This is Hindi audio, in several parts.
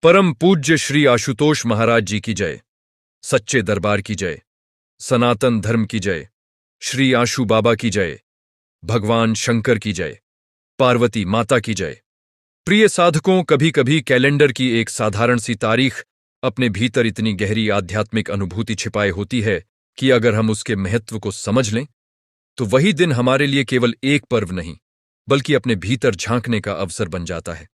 परम पूज्य श्री आशुतोष महाराज जी की जय। सच्चे दरबार की जय। सनातन धर्म की जय। श्री आशु बाबा की जय। भगवान शंकर की जय। पार्वती माता की जय। प्रिय साधकों, कभी कभी कैलेंडर की एक साधारण सी तारीख अपने भीतर इतनी गहरी आध्यात्मिक अनुभूति छिपाए होती है कि अगर हम उसके महत्व को समझ लें तो वही दिन हमारे लिए केवल एक पर्व नहीं बल्कि अपने भीतर झांकने का अवसर बन जाता है।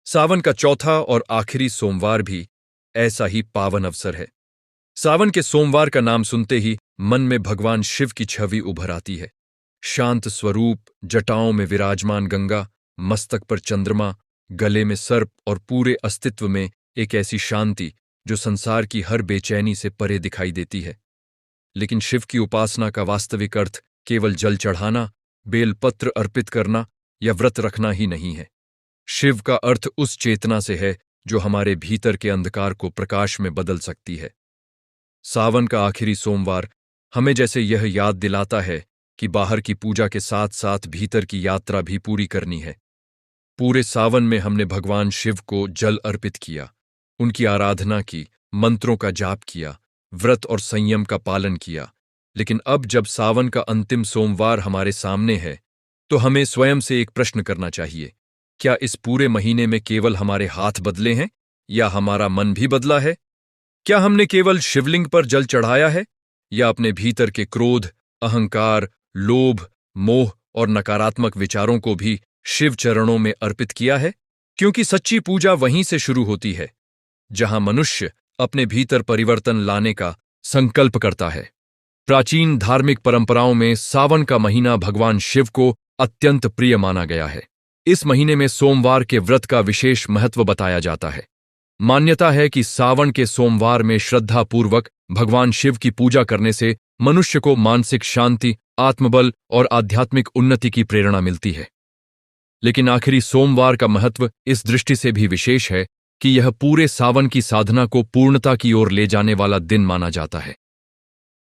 सावन का चौथा और आखिरी सोमवार भी ऐसा ही पावन अवसर है। सावन के सोमवार का नाम सुनते ही मन में भगवान शिव की छवि उभर आती है। शांत स्वरूप, जटाओं में विराजमान गंगा, मस्तक पर चंद्रमा, गले में सर्प और पूरे अस्तित्व में एक ऐसी शांति जो संसार की हर बेचैनी से परे दिखाई देती है। लेकिन शिव की उपासना का वास्तविक अर्थ केवल जल चढ़ाना, बेलपत्र अर्पित करना या व्रत रखना ही नहीं है। शिव का अर्थ उस चेतना से है जो हमारे भीतर के अंधकार को प्रकाश में बदल सकती है। सावन का आखिरी सोमवार हमें जैसे यह याद दिलाता है कि बाहर की पूजा के साथ साथ भीतर की यात्रा भी पूरी करनी है। पूरे सावन में हमने भगवान शिव को जल अर्पित किया, उनकी आराधना की, मंत्रों का जाप किया, व्रत और संयम का पालन किया। लेकिन अब जब सावन का अंतिम सोमवार हमारे सामने है तो हमें स्वयं से एक प्रश्न करना चाहिए। क्या इस पूरे महीने में केवल हमारे हाथ बदले हैं या हमारा मन भी बदला है? क्या हमने केवल शिवलिंग पर जल चढ़ाया है या अपने भीतर के क्रोध, अहंकार, लोभ, मोह और नकारात्मक विचारों को भी शिव चरणों में अर्पित किया है? क्योंकि सच्ची पूजा वहीं से शुरू होती है जहां मनुष्य अपने भीतर परिवर्तन लाने का संकल्प करता है। प्राचीन धार्मिक परंपराओं में सावन का महीना भगवान शिव को अत्यंत प्रिय माना गया है। इस महीने में सोमवार के व्रत का विशेष महत्व बताया जाता है। मान्यता है कि सावन के सोमवार में श्रद्धापूर्वक भगवान शिव की पूजा करने से मनुष्य को मानसिक शांति, आत्मबल और आध्यात्मिक उन्नति की प्रेरणा मिलती है। लेकिन आखिरी सोमवार का महत्व इस दृष्टि से भी विशेष है कि यह पूरे सावन की साधना को पूर्णता की ओर ले जाने वाला दिन माना जाता है।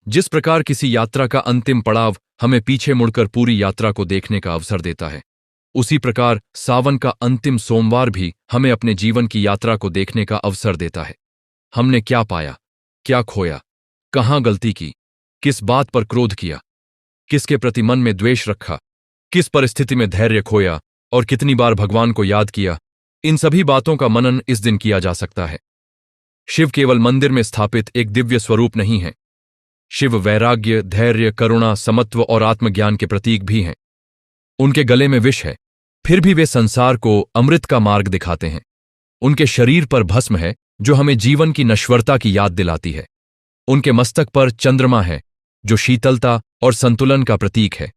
जिस प्रकार किसी यात्रा का अंतिम पड़ाव हमें पीछे मुड़कर पूरी यात्रा को देखने का अवसर देता है, उसी प्रकार सावन का अंतिम सोमवार भी हमें अपने जीवन की यात्रा को देखने का अवसर देता है। हमने क्या पाया, क्या खोया, कहाँ गलती की, किस बात पर क्रोध किया, किसके प्रति मन में द्वेष रखा, किस परिस्थिति में धैर्य खोया और कितनी बार भगवान को याद किया, इन सभी बातों का मनन इस दिन किया जा सकता है। शिव केवल मंदिर में स्थापित एक दिव्य स्वरूप नहीं है। शिव वैराग्य, धैर्य, करुणा, समत्व और आत्मज्ञान के प्रतीक भी हैं। उनके गले में विष है, फिर भी वे संसार को अमृत का मार्ग दिखाते हैं। उनके शरीर पर भस्म है जो हमें जीवन की नश्वरता की याद दिलाती है। उनके मस्तक पर चंद्रमा है जो शीतलता और संतुलन का प्रतीक है।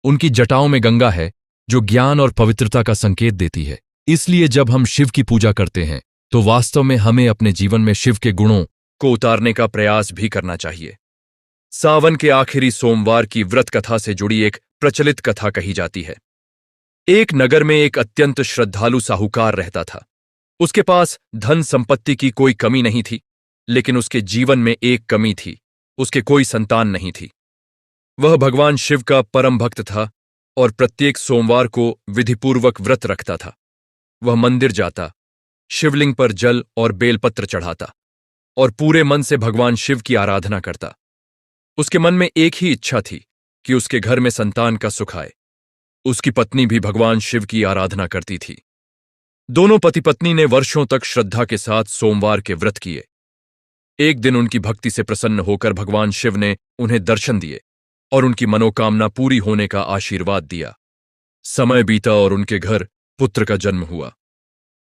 उनकी जटाओं में गंगा है जो ज्ञान और पवित्रता का संकेत देती है। इसलिए जब हम शिव की पूजा करते हैं तो वास्तव में हमें अपने जीवन में शिव के गुणों को उतारने का प्रयास भी करना चाहिए। सावन के आखिरी सोमवार की व्रत कथा से जुड़ी एक प्रचलित कथा कही जाती है। एक नगर में एक अत्यंत श्रद्धालु साहूकार रहता था। उसके पास धन संपत्ति की कोई कमी नहीं थी, लेकिन उसके जीवन में एक कमी थी, उसके कोई संतान नहीं थी। वह भगवान शिव का परम भक्त था और प्रत्येक सोमवार को विधिपूर्वक व्रत रखता था। वह मंदिर जाता, शिवलिंग पर जल और बेलपत्र चढ़ाता और पूरे मन से भगवान शिव की आराधना करता। उसके मन में एक ही इच्छा थी कि उसके घर में संतान का सुख आए। उसकी पत्नी भी भगवान शिव की आराधना करती थी। दोनों पति पत्नी ने वर्षों तक श्रद्धा के साथ सोमवार के व्रत किए। एक दिन उनकी भक्ति से प्रसन्न होकर भगवान शिव ने उन्हें दर्शन दिए और उनकी मनोकामना पूरी होने का आशीर्वाद दिया। समय बीता और उनके घर पुत्र का जन्म हुआ।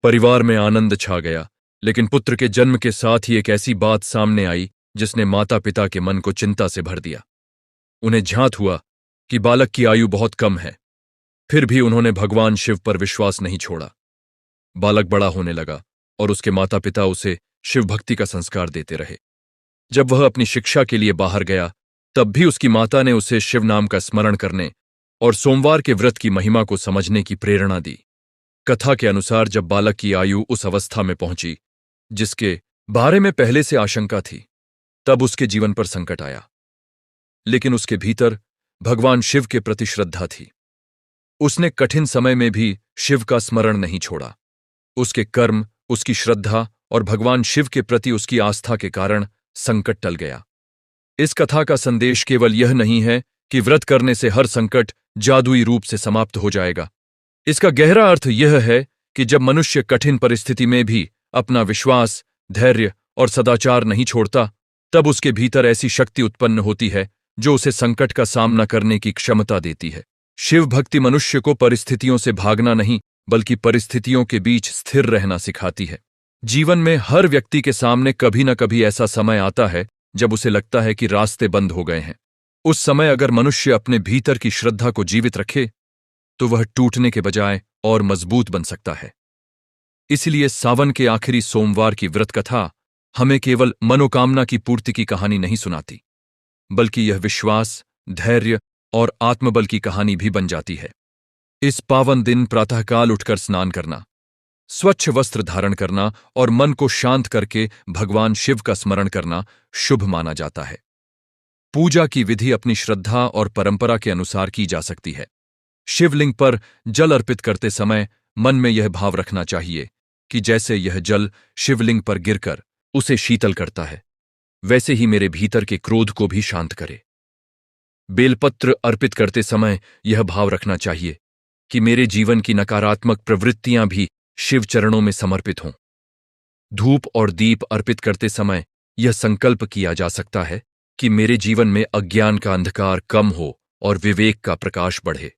परिवार में आनंद छा गया, लेकिन पुत्र के जन्म के साथ ही एक ऐसी बात सामने आई जिसने माता पिता के मन को चिंता से भर दिया। उन्हें झांत हुआ कि बालक की आयु बहुत कम है, फिर भी उन्होंने भगवान शिव पर विश्वास नहीं छोड़ा। बालक बड़ा होने लगा और उसके माता पिता उसे शिव भक्ति का संस्कार देते रहे। जब वह अपनी शिक्षा के लिए बाहर गया तब भी उसकी माता ने उसे शिव नाम का स्मरण करने और सोमवार के व्रत की महिमा को समझने की प्रेरणा दी। कथा के अनुसार जब बालक की आयु उस अवस्था में पहुंची जिसके बारे में पहले से आशंका थी, तब उसके जीवन पर संकट आया। लेकिन उसके भीतर भगवान शिव के प्रति श्रद्धा थी। उसने कठिन समय में भी शिव का स्मरण नहीं छोड़ा। उसके कर्म उसकी श्रद्धा और भगवान शिव के प्रति उसकी आस्था के कारण संकट टल गया। इस कथा का संदेश केवल यह नहीं है कि व्रत करने से हर संकट जादुई रूप से समाप्त हो जाएगा। इसका गहरा अर्थ यह है कि जब मनुष्य कठिन परिस्थिति में भी अपना विश्वास, धैर्य और सदाचार नहीं छोड़ता, तब उसके भीतर ऐसी शक्ति उत्पन्न होती है जो उसे संकट का सामना करने की क्षमता देती है। शिव भक्ति मनुष्य को परिस्थितियों से भागना नहीं, बल्कि परिस्थितियों के बीच स्थिर रहना सिखाती है। जीवन में हर व्यक्ति के सामने कभी न कभी ऐसा समय आता है जब उसे लगता है कि रास्ते बंद हो गए हैं। उस समय अगर मनुष्य अपने भीतर की श्रद्धा को जीवित रखे तो वह टूटने के बजाय और मजबूत बन सकता है। इसलिए सावन के आखिरी सोमवार की व्रत कथा हमें केवल मनोकामना की पूर्ति की कहानी नहीं सुनाती, बल्कि यह विश्वास, धैर्य और आत्मबल की कहानी भी बन जाती है। इस पावन दिन प्रातःकाल उठकर स्नान करना, स्वच्छ वस्त्र धारण करना और मन को शांत करके भगवान शिव का स्मरण करना शुभ माना जाता है। पूजा की विधि अपनी श्रद्धा और परंपरा के अनुसार की जा सकती है। शिवलिंग पर जल अर्पित करते समय मन में यह भाव रखना चाहिए कि जैसे यह जल शिवलिंग पर गिरकर उसे शीतल करता है, वैसे ही मेरे भीतर के क्रोध को भी शांत करे। बेलपत्र अर्पित करते समय यह भाव रखना चाहिए कि मेरे जीवन की नकारात्मक प्रवृत्तियां भी शिव चरणों में समर्पित हों। धूप और दीप अर्पित करते समय यह संकल्प किया जा सकता है कि मेरे जीवन में अज्ञान का अंधकार कम हो और विवेक का प्रकाश बढ़े।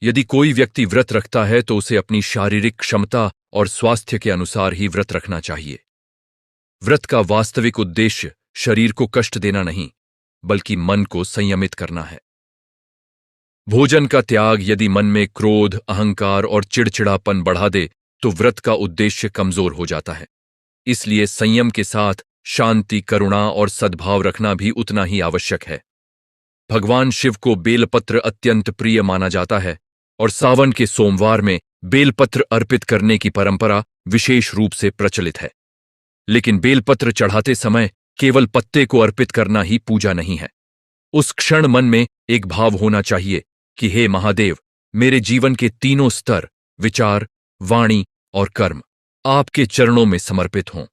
यदि कोई व्यक्ति व्रत रखता है तो उसे अपनी शारीरिक क्षमता और स्वास्थ्य के अनुसार ही व्रत रखना चाहिए। व्रत का वास्तविक उद्देश्य शरीर को कष्ट देना नहीं, बल्कि मन को संयमित करना है। भोजन का त्याग यदि मन में क्रोध, अहंकार और चिड़चिड़ापन बढ़ा दे तो व्रत का उद्देश्य कमजोर हो जाता है। इसलिए संयम के साथ शांति, करुणा और सद्भाव रखना भी उतना ही आवश्यक है। भगवान शिव को बेलपत्र अत्यंत प्रिय माना जाता है और सावन के सोमवार में बेलपत्र अर्पित करने की परंपरा विशेष रूप से प्रचलित है। लेकिन बेलपत्र चढ़ाते समय केवल पत्ते को अर्पित करना ही पूजा नहीं है। उस क्षण मन में एक भाव होना चाहिए कि हे महादेव, मेरे जीवन के तीनों स्तर, विचार, वाणी और कर्म आपके चरणों में समर्पित हों।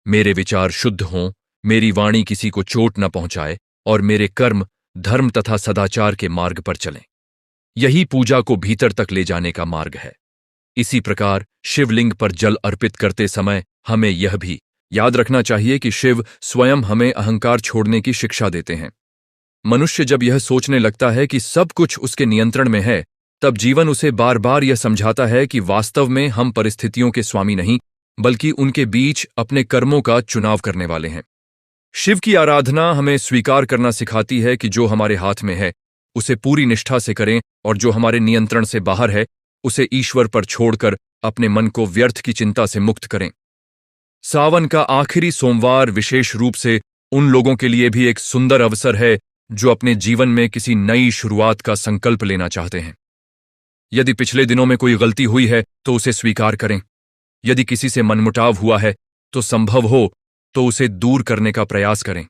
मेरे विचार शुद्ध हों, मेरी वाणी किसी को चोट न पहुंचाए और मेरे कर्म धर्म तथा सदाचार के मार्ग पर चलें। यही पूजा को भीतर तक ले जाने का मार्ग है। इसी प्रकार शिवलिंग पर जल अर्पित करते समय हमें यह भी याद रखना चाहिए कि शिव स्वयं हमें अहंकार छोड़ने की शिक्षा देते हैं। मनुष्य जब यह सोचने लगता है कि सब कुछ उसके नियंत्रण में है, तब जीवन उसे बार बार यह समझाता है कि वास्तव में हम परिस्थितियों के स्वामी नहीं, बल्कि उनके बीच अपने कर्मों का चुनाव करने वाले हैं। शिव की आराधना हमें स्वीकार करना सिखाती है कि जो हमारे हाथ में है उसे पूरी निष्ठा से करें और जो हमारे नियंत्रण से बाहर है उसे ईश्वर पर छोड़कर अपने मन को व्यर्थ की चिंता से मुक्त करें। सावन का आखिरी सोमवार विशेष रूप से उन लोगों के लिए भी एक सुंदर अवसर है जो अपने जीवन में किसी नई शुरुआत का संकल्प लेना चाहते हैं। यदि पिछले दिनों में कोई गलती हुई है तो उसे स्वीकार करें। यदि किसी से मनमुटाव हुआ है तो संभव हो तो उसे दूर करने का प्रयास करें।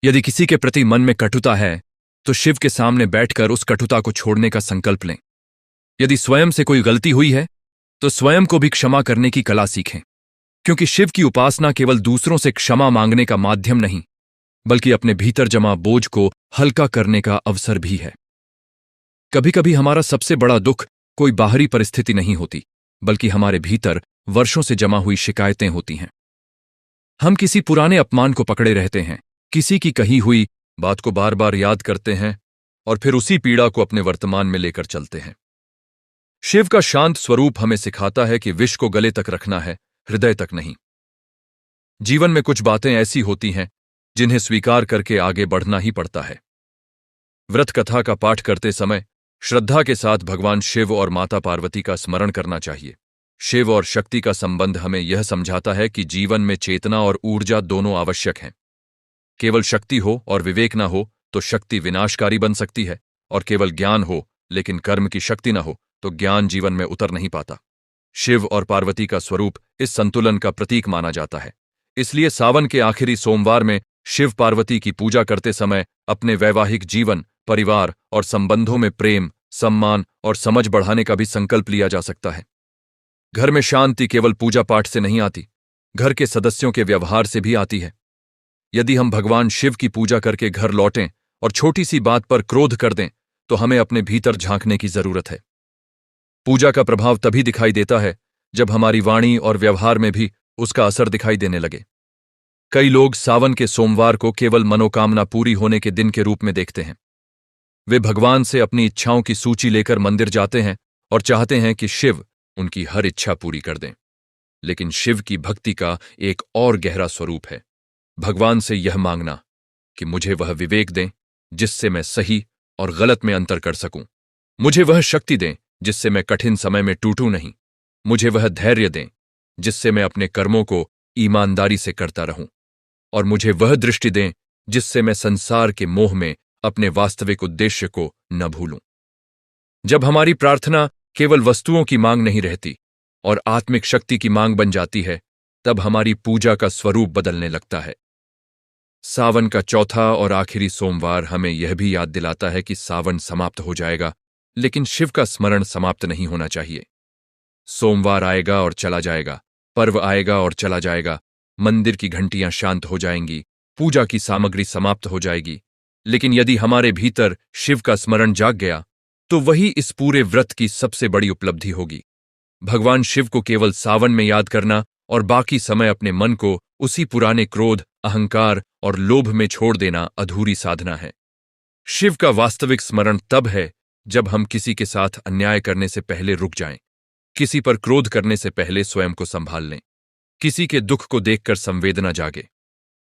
यदि किसी के प्रति मन में कटुता है तो शिव के सामने बैठकर उस कटुता को छोड़ने का संकल्प लें। यदि स्वयं से कोई गलती हुई है तो स्वयं को भी क्षमा करने की कला सीखें, क्योंकि शिव की उपासना केवल दूसरों से क्षमा मांगने का माध्यम नहीं, बल्कि अपने भीतर जमा बोझ को हल्का करने का अवसर भी है। कभी कभी हमारा सबसे बड़ा दुख कोई बाहरी परिस्थिति नहीं होती, बल्कि हमारे भीतर वर्षों से जमा हुई शिकायतें होती हैं। हम किसी पुराने अपमान को पकड़े रहते हैं, किसी की कही हुई बात को बार बार याद करते हैं और फिर उसी पीड़ा को अपने वर्तमान में लेकर चलते हैं। शिव का शांत स्वरूप हमें सिखाता है कि विष को गले तक रखना है, हृदय तक नहीं। जीवन में कुछ बातें ऐसी होती हैं जिन्हें स्वीकार करके आगे बढ़ना ही पड़ता है। व्रत कथा का पाठ करते समय श्रद्धा के साथ भगवान शिव और माता पार्वती का स्मरण करना चाहिए। शिव और शक्ति का संबंध हमें यह समझाता है कि जीवन में चेतना और ऊर्जा दोनों आवश्यक हैं। केवल शक्ति हो और विवेक न हो तो शक्ति विनाशकारी बन सकती है, और केवल ज्ञान हो लेकिन कर्म की शक्ति न हो तो ज्ञान जीवन में उतर नहीं पाता। शिव और पार्वती का स्वरूप इस संतुलन का प्रतीक माना जाता है। इसलिए सावन के आखिरी सोमवार में शिव पार्वती की पूजा करते समय अपने वैवाहिक जीवन, परिवार और संबंधों में प्रेम, सम्मान और समझ बढ़ाने का भी संकल्प लिया जा सकता है। घर में शांति केवल पूजा पाठ से नहीं आती, घर के सदस्यों के व्यवहार से भी आती है। यदि हम भगवान शिव की पूजा करके घर लौटें और छोटी सी बात पर क्रोध कर दें, तो हमें अपने भीतर झांकने की जरूरत है। पूजा का प्रभाव तभी दिखाई देता है जब हमारी वाणी और व्यवहार में भी उसका असर दिखाई देने लगे। कई लोग सावन के सोमवार को केवल मनोकामना पूरी होने के दिन के रूप में देखते हैं। वे भगवान से अपनी इच्छाओं की सूची लेकर मंदिर जाते हैं और चाहते हैं कि शिव उनकी हर इच्छा पूरी कर दें। लेकिन शिव की भक्ति का एक और गहरा स्वरूप है, भगवान से यह मांगना कि मुझे वह विवेक दें जिससे मैं सही और गलत में अंतर कर सकूं। मुझे वह शक्ति दें जिससे मैं कठिन समय में टूटूं नहीं। मुझे वह धैर्य दें जिससे मैं अपने कर्मों को ईमानदारी से करता रहूं। और मुझे वह दृष्टि दें जिससे मैं संसार के मोह में अपने वास्तविक उद्देश्य को न भूलूं। जब हमारी प्रार्थना केवल वस्तुओं की मांग नहीं रहती और आत्मिक शक्ति की मांग बन जाती है, तब हमारी पूजा का स्वरूप बदलने लगता है। सावन का चौथा और आखिरी सोमवार हमें यह भी याद दिलाता है कि सावन समाप्त हो जाएगा, लेकिन शिव का स्मरण समाप्त नहीं होना चाहिए। सोमवार आएगा और चला जाएगा, पर्व आएगा और चला जाएगा, मंदिर की घंटियां शांत हो जाएंगी, पूजा की सामग्री समाप्त हो जाएगी, लेकिन यदि हमारे भीतर शिव का स्मरण जाग गया तो वही इस पूरे व्रत की सबसे बड़ी उपलब्धि होगी। भगवान शिव को केवल सावन में याद करना और बाकी समय अपने मन को उसी पुराने क्रोध, अहंकार और लोभ में छोड़ देना अधूरी साधना है। शिव का वास्तविक स्मरण तब है जब हम किसी के साथ अन्याय करने से पहले रुक जाएं, किसी पर क्रोध करने से पहले स्वयं को संभाल लें, किसी के दुख को देखकर संवेदना जागे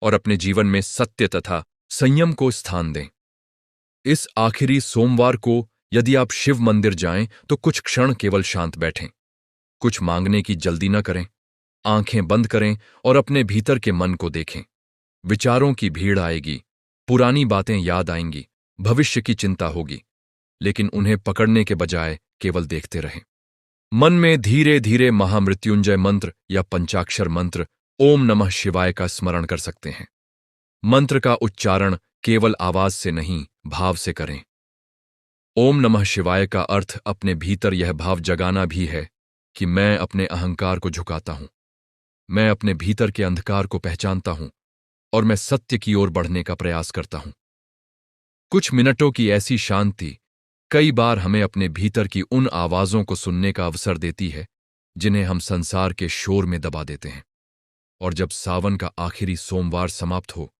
और अपने जीवन में सत्य तथा संयम को स्थान दें। इस आखिरी सोमवार को यदि आप शिव मंदिर जाएं तो कुछ क्षण केवल शांत बैठें। कुछ मांगने की जल्दी न करें, आंखें बंद करें और अपने भीतर के मन को देखें। विचारों की भीड़ आएगी, पुरानी बातें याद आएंगी, भविष्य की चिंता होगी, लेकिन उन्हें पकड़ने के बजाय केवल देखते रहें। मन में धीरे धीरे महामृत्युंजय मंत्र या पंचाक्षर मंत्र ओम नमः शिवाय का स्मरण कर सकते हैं। मंत्र का उच्चारण केवल आवाज से नहीं, भाव से करें। ओम नमः शिवाय का अर्थ अपने भीतर यह भाव जगाना भी है कि मैं अपने अहंकार को झुकाता हूं, मैं अपने भीतर के अंधकार को पहचानता हूं और मैं सत्य की ओर बढ़ने का प्रयास करता हूं। कुछ मिनटों की ऐसी शांति कई बार हमें अपने भीतर की उन आवाजों को सुनने का अवसर देती है जिन्हें हम संसार के शोर में दबा देते हैं। और जब सावन का आखिरी सोमवार समाप्त हो,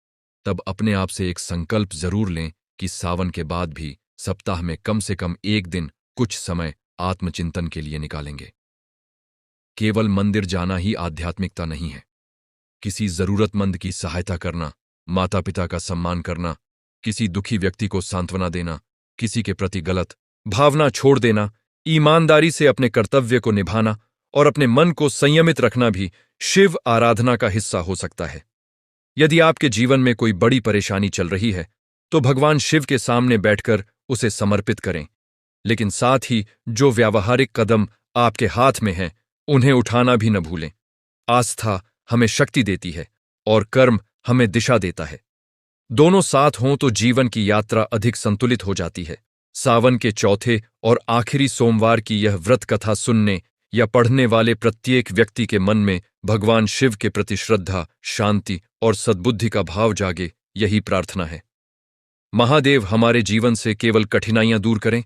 तब अपने आप से एक संकल्प जरूर लें कि सावन के बाद भी सप्ताह में कम से कम एक दिन कुछ समय आत्मचिंतन के लिए निकालेंगे। केवल मंदिर जाना ही आध्यात्मिकता नहीं है। किसी जरूरतमंद की सहायता करना, माता पिता का सम्मान करना, किसी दुखी व्यक्ति को सांत्वना देना, किसी के प्रति गलत भावना छोड़ देना, ईमानदारी से अपने कर्तव्य को निभाना और अपने मन को संयमित रखना भी शिव आराधना का हिस्सा हो सकता है। यदि आपके जीवन में कोई बड़ी परेशानी चल रही है तो भगवान शिव के सामने बैठकर उसे समर्पित करें, लेकिन साथ ही जो व्यावहारिक कदम आपके हाथ में हैं उन्हें उठाना भी न भूलें। आस्था हमें शक्ति देती है और कर्म हमें दिशा देता है। दोनों साथ हों तो जीवन की यात्रा अधिक संतुलित हो जाती है। सावन के चौथे और आखिरी सोमवार की यह व्रत कथा सुनने या पढ़ने वाले प्रत्येक व्यक्ति के मन में भगवान शिव के प्रति श्रद्धा, शांति और सद्बुद्धि का भाव जागे, यही प्रार्थना है। महादेव हमारे जीवन से केवल कठिनाइयां दूर करें।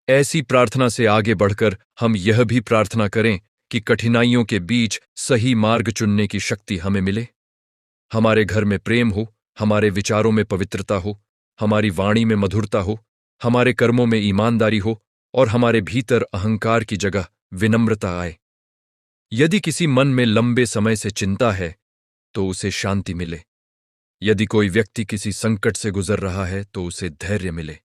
ऐसी प्रार्थना से आगे बढ़कर हम यह भी प्रार्थना करें कि कठिनाइयों के बीच सही मार्ग चुनने की शक्ति हमें मिले। हमारे घर में प्रेम हो, हमारे विचारों में पवित्रता हो, हमारी वाणी में मधुरता हो, हमारे कर्मों में ईमानदारी हो और हमारे भीतर अहंकार की जगह विनम्रता आए। यदि किसी मन में लंबे समय से चिंता है तो उसे शांति मिले। यदि कोई व्यक्ति किसी संकट से गुजर रहा है तो उसे धैर्य मिले।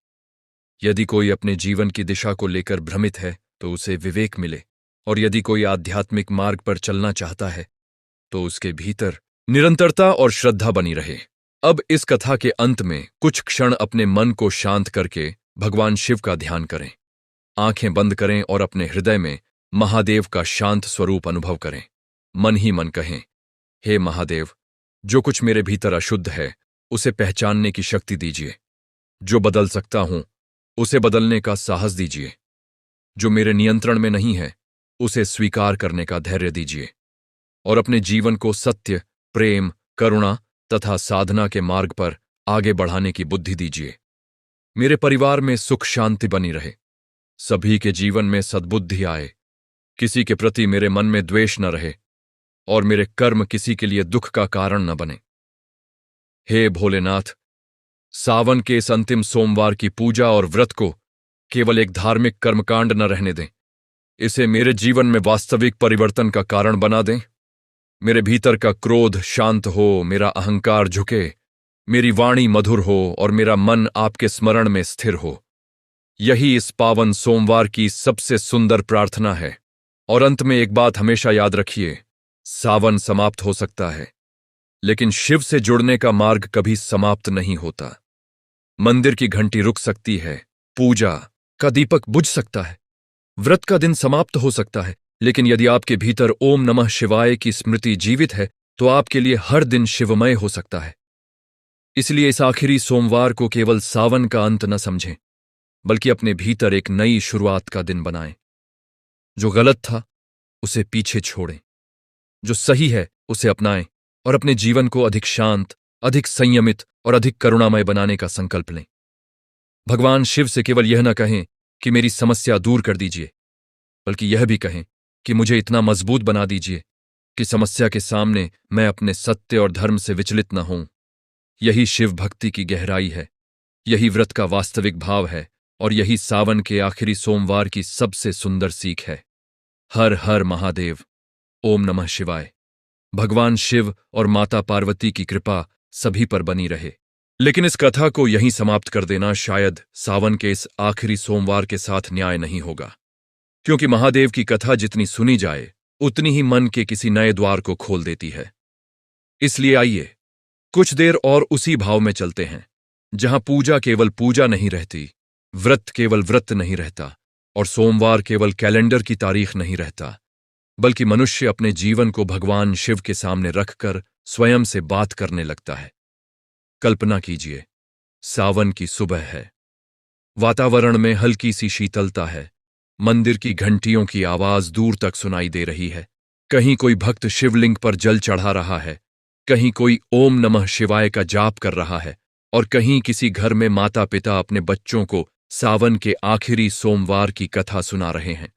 यदि कोई अपने जीवन की दिशा को लेकर भ्रमित है तो उसे विवेक मिले। और यदि कोई आध्यात्मिक मार्ग पर चलना चाहता है तो उसके भीतर निरंतरता और श्रद्धा बनी रहे। अब इस कथा के अंत में कुछ क्षण अपने मन को शांत करके भगवान शिव का ध्यान करें। आंखें बंद करें और अपने हृदय में महादेव का शांत स्वरूप अनुभव करें। मन ही मन कहें, हे महादेव, जो कुछ मेरे भीतर अशुद्ध है उसे पहचानने की शक्ति दीजिए। जो बदल सकता हूं उसे बदलने का साहस दीजिए। जो मेरे नियंत्रण में नहीं है उसे स्वीकार करने का धैर्य दीजिए और अपने जीवन को सत्य, प्रेम, करुणा तथा साधना के मार्ग पर आगे बढ़ाने की बुद्धि दीजिए। मेरे परिवार में सुख शांति बनी रहे, सभी के जीवन में सद्बुद्धि आए, किसी के प्रति मेरे मन में द्वेष न रहे और मेरे कर्म किसी के लिए दुख का कारण न बने। हे भोलेनाथ, सावन के इस अंतिम सोमवार की पूजा और व्रत को केवल एक धार्मिक कर्मकांड न रहने दें, इसे मेरे जीवन में वास्तविक परिवर्तन का कारण बना दें। मेरे भीतर का क्रोध शांत हो, मेरा अहंकार झुके, मेरी वाणी मधुर हो और मेरा मन आपके स्मरण में स्थिर हो। यही इस पावन सोमवार की सबसे सुंदर प्रार्थना है। और अंत में एक बात हमेशा याद रखिए, सावन समाप्त हो सकता है, लेकिन शिव से जुड़ने का मार्ग कभी समाप्त नहीं होता। मंदिर की घंटी रुक सकती है, पूजा का दीपक बुझ सकता है, व्रत का दिन समाप्त हो सकता है, लेकिन यदि आपके भीतर ओम नमः शिवाय की स्मृति जीवित है तो आपके लिए हर दिन शिवमय हो सकता है। इसलिए इस आखिरी सोमवार को केवल सावन का अंत न समझें, बल्कि अपने भीतर एक नई शुरुआत का दिन बनाएं। जो गलत था उसे पीछे छोड़ें, जो सही है उसे अपनाएं और अपने जीवन को अधिक शांत, अधिक संयमित और अधिक करुणामय बनाने का संकल्प लें। भगवान शिव से केवल यह न कहें कि मेरी समस्या दूर कर दीजिए, बल्कि यह भी कहें कि मुझे इतना मजबूत बना दीजिए कि समस्या के सामने मैं अपने सत्य और धर्म से विचलित न हूं। यही शिव भक्ति की गहराई है, यही व्रत का वास्तविक भाव है और यही सावन के आखिरी सोमवार की सबसे सुंदर सीख है। हर हर महादेव। ओम नमः शिवाय। भगवान शिव और माता पार्वती की कृपा सभी पर बनी रहे। लेकिन इस कथा को यहीं समाप्त कर देना शायद सावन के इस आखिरी सोमवार के साथ न्याय नहीं होगा, क्योंकि महादेव की कथा जितनी सुनी जाए उतनी ही मन के किसी नए द्वार को खोल देती है। इसलिए आइए कुछ देर और उसी भाव में चलते हैं, जहां पूजा केवल पूजा नहीं रहती, व्रत केवल व्रत नहीं रहता और सोमवार केवल कैलेंडर की तारीख नहीं रहता, बल्कि मनुष्य अपने जीवन को भगवान शिव के सामने रखकर स्वयं से बात करने लगता है। कल्पना कीजिए, सावन की सुबह है, वातावरण में हल्की सी शीतलता है, मंदिर की घंटियों की आवाज दूर तक सुनाई दे रही है, कहीं कोई भक्त शिवलिंग पर जल चढ़ा रहा है, कहीं कोई ओम नमः शिवाय का जाप कर रहा है और कहीं किसी घर में माता पिता अपने बच्चों को सावन के आखिरी सोमवार की कथा सुना रहे हैं।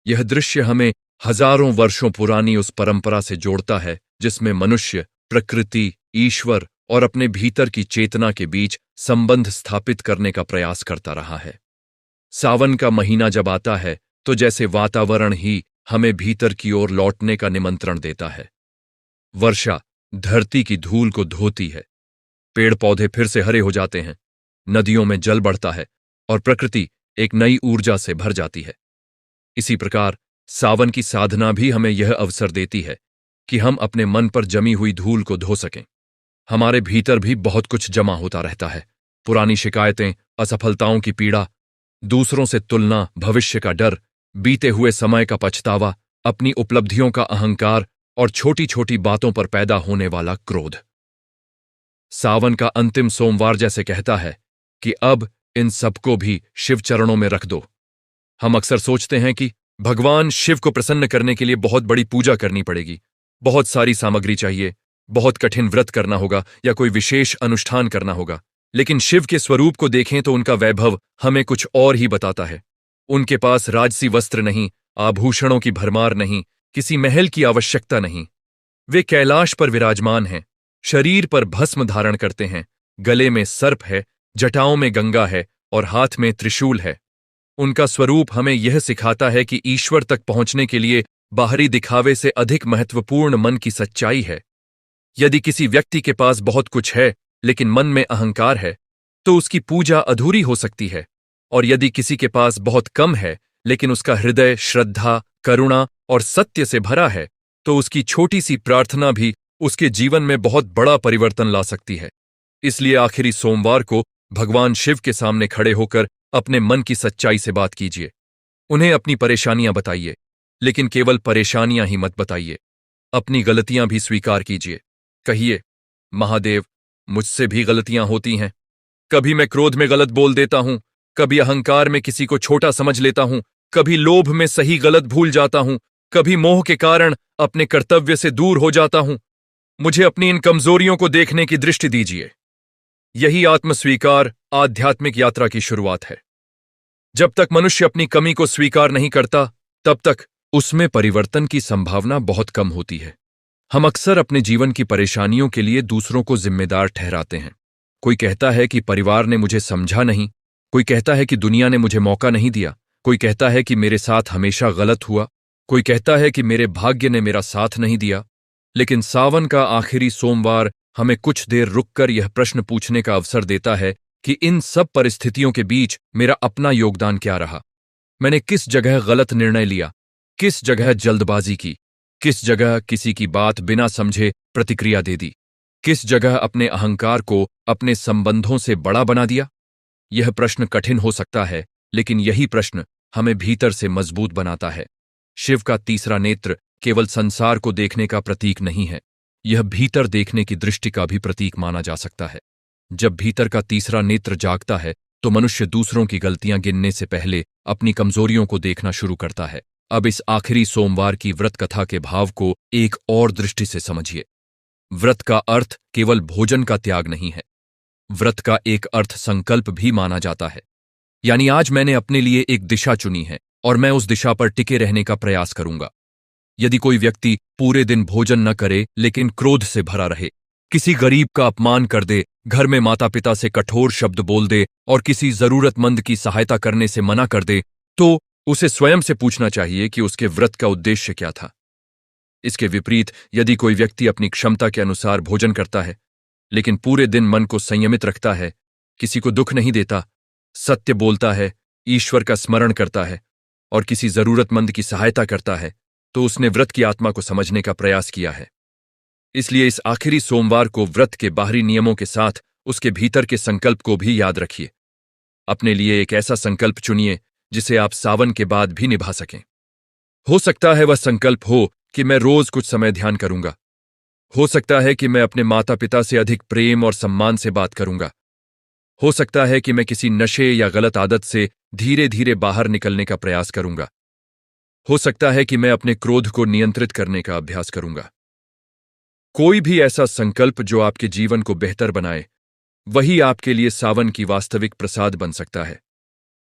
यह दृश्य हमें हजारों वर्षों पुरानी उस परंपरा से जोड़ता है जिसमें मनुष्य, प्रकृति, ईश्वर और अपने भीतर की चेतना के बीच संबंध स्थापित करने का प्रयास करता रहा है। सावन का महीना जब आता है तो जैसे वातावरण ही हमें भीतर की ओर लौटने का निमंत्रण देता है। वर्षा धरती की धूल को धोती है, पेड़ पौधे फिर से हरे हो जाते हैं, नदियों में जल बढ़ता है और प्रकृति एक नई ऊर्जा से भर जाती है। इसी प्रकार सावन की साधना भी हमें यह अवसर देती है कि हम अपने मन पर जमी हुई धूल को धो सकें। हमारे भीतर भी बहुत कुछ जमा होता रहता है, पुरानी शिकायतें, असफलताओं की पीड़ा, दूसरों से तुलना, भविष्य का डर, बीते हुए समय का पछतावा, अपनी उपलब्धियों का अहंकार और छोटी छोटी बातों पर पैदा होने वाला क्रोध। सावन का अंतिम सोमवार जैसे कहता है कि अब इन सबको भी शिव चरणों में रख दो। हम अक्सर सोचते हैं कि भगवान शिव को प्रसन्न करने के लिए बहुत बड़ी पूजा करनी पड़ेगी, बहुत सारी सामग्री चाहिए, बहुत कठिन व्रत करना होगा या कोई विशेष अनुष्ठान करना होगा। लेकिन शिव के स्वरूप को देखें तो उनका वैभव हमें कुछ और ही बताता है। उनके पास राजसी वस्त्र नहीं, आभूषणों की भरमार नहीं, किसी महल की आवश्यकता नहीं। वे कैलाश पर विराजमान हैं, शरीर पर भस्म धारण करते हैं, गले में सर्प है, जटाओं में गंगा है और हाथ में त्रिशूल है। उनका स्वरूप हमें यह सिखाता है कि ईश्वर तक पहुंचने के लिए बाहरी दिखावे से अधिक महत्वपूर्ण मन की सच्चाई है। यदि किसी व्यक्ति के पास बहुत कुछ है लेकिन मन में अहंकार है तो उसकी पूजा अधूरी हो सकती है, और यदि किसी के पास बहुत कम है लेकिन उसका हृदय श्रद्धा, करुणा और सत्य से भरा है तो उसकी छोटी सी प्रार्थना भी उसके जीवन में बहुत बड़ा परिवर्तन ला सकती है। इसलिए आखिरी सोमवार को भगवान शिव के सामने खड़े होकर अपने मन की सच्चाई से बात कीजिए। उन्हें अपनी परेशानियां बताइए, लेकिन केवल परेशानियां ही मत बताइए, अपनी गलतियां भी स्वीकार कीजिए। कहिए, महादेव, मुझसे भी गलतियां होती हैं। कभी मैं क्रोध में गलत बोल देता हूं, कभी अहंकार में किसी को छोटा समझ लेता हूं, कभी लोभ में सही गलत भूल जाता हूं, कभी मोह के कारण अपने कर्तव्य से दूर हो जाता हूं। मुझे अपनी इन कमजोरियों को देखने की दृष्टि दीजिए। यही आत्मस्वीकार आध्यात्मिक यात्रा की शुरुआत है। जब तक मनुष्य अपनी कमी को स्वीकार नहीं करता, तब तक उसमें परिवर्तन की संभावना बहुत कम होती है। हम अक्सर अपने जीवन की परेशानियों के लिए दूसरों को जिम्मेदार ठहराते हैं। कोई कहता है कि परिवार ने मुझे समझा नहीं, कोई कहता है कि दुनिया ने मुझे मौका नहीं दिया, कोई कहता है कि मेरे साथ हमेशा गलत हुआ, कोई कहता है कि मेरे भाग्य ने मेरा साथ नहीं दिया। लेकिन सावन का आखिरी सोमवार हमें कुछ देर रुककर यह प्रश्न पूछने का अवसर देता है कि इन सब परिस्थितियों के बीच मेरा अपना योगदान क्या रहा। मैंने किस जगह गलत निर्णय लिया, किस जगह जल्दबाजी की, किस जगह किसी की बात बिना समझे प्रतिक्रिया दे दी, किस जगह अपने अहंकार को अपने संबंधों से बड़ा बना दिया। यह प्रश्न कठिन हो सकता है, लेकिन यही प्रश्न हमें भीतर से मजबूत बनाता है। शिव का तीसरा नेत्र केवल संसार को देखने का प्रतीक नहीं है, यह भीतर देखने की दृष्टि का भी प्रतीक माना जा सकता है। जब भीतर का तीसरा नेत्र जागता है तो मनुष्य दूसरों की गलतियां गिनने से पहले अपनी कमजोरियों को देखना शुरू करता है। अब इस आखिरी सोमवार की व्रत कथा के भाव को एक और दृष्टि से समझिए। व्रत का अर्थ केवल भोजन का त्याग नहीं है, व्रत का एक अर्थ संकल्प भी माना जाता है। यानी आज मैंने अपने लिए एक दिशा चुनी है और मैं उस दिशा पर टिके रहने का प्रयास करूंगा। यदि कोई व्यक्ति पूरे दिन भोजन न करे लेकिन क्रोध से भरा रहे, किसी गरीब का अपमान कर दे, घर में माता पिता से कठोर शब्द बोल दे और किसी जरूरतमंद की सहायता करने से मना कर दे, तो उसे स्वयं से पूछना चाहिए कि उसके व्रत का उद्देश्य क्या था। इसके विपरीत यदि कोई व्यक्ति अपनी क्षमता के अनुसार भोजन करता है लेकिन पूरे दिन मन को संयमित रखता है, किसी को दुख नहीं देता, सत्य बोलता है, ईश्वर का स्मरण करता है और किसी जरूरतमंद की सहायता करता है, तो उसने व्रत की आत्मा को समझने का प्रयास किया है। इसलिए इस आखिरी सोमवार को व्रत के बाहरी नियमों के साथ उसके भीतर के संकल्प को भी याद रखिए। अपने लिए एक ऐसा संकल्प चुनिए जिसे आप सावन के बाद भी निभा सकें। हो सकता है वह संकल्प हो कि मैं रोज कुछ समय ध्यान करूंगा, हो सकता है कि मैं अपने माता पिता से अधिक प्रेम और सम्मान से बात करूंगा, हो सकता है कि मैं किसी नशे या गलत आदत से धीरे धीरे बाहर निकलने का प्रयास करूंगा, हो सकता है कि मैं अपने क्रोध को नियंत्रित करने का अभ्यास करूंगा। कोई भी ऐसा संकल्प जो आपके जीवन को बेहतर बनाए, वही आपके लिए सावन की वास्तविक प्रसाद बन सकता है।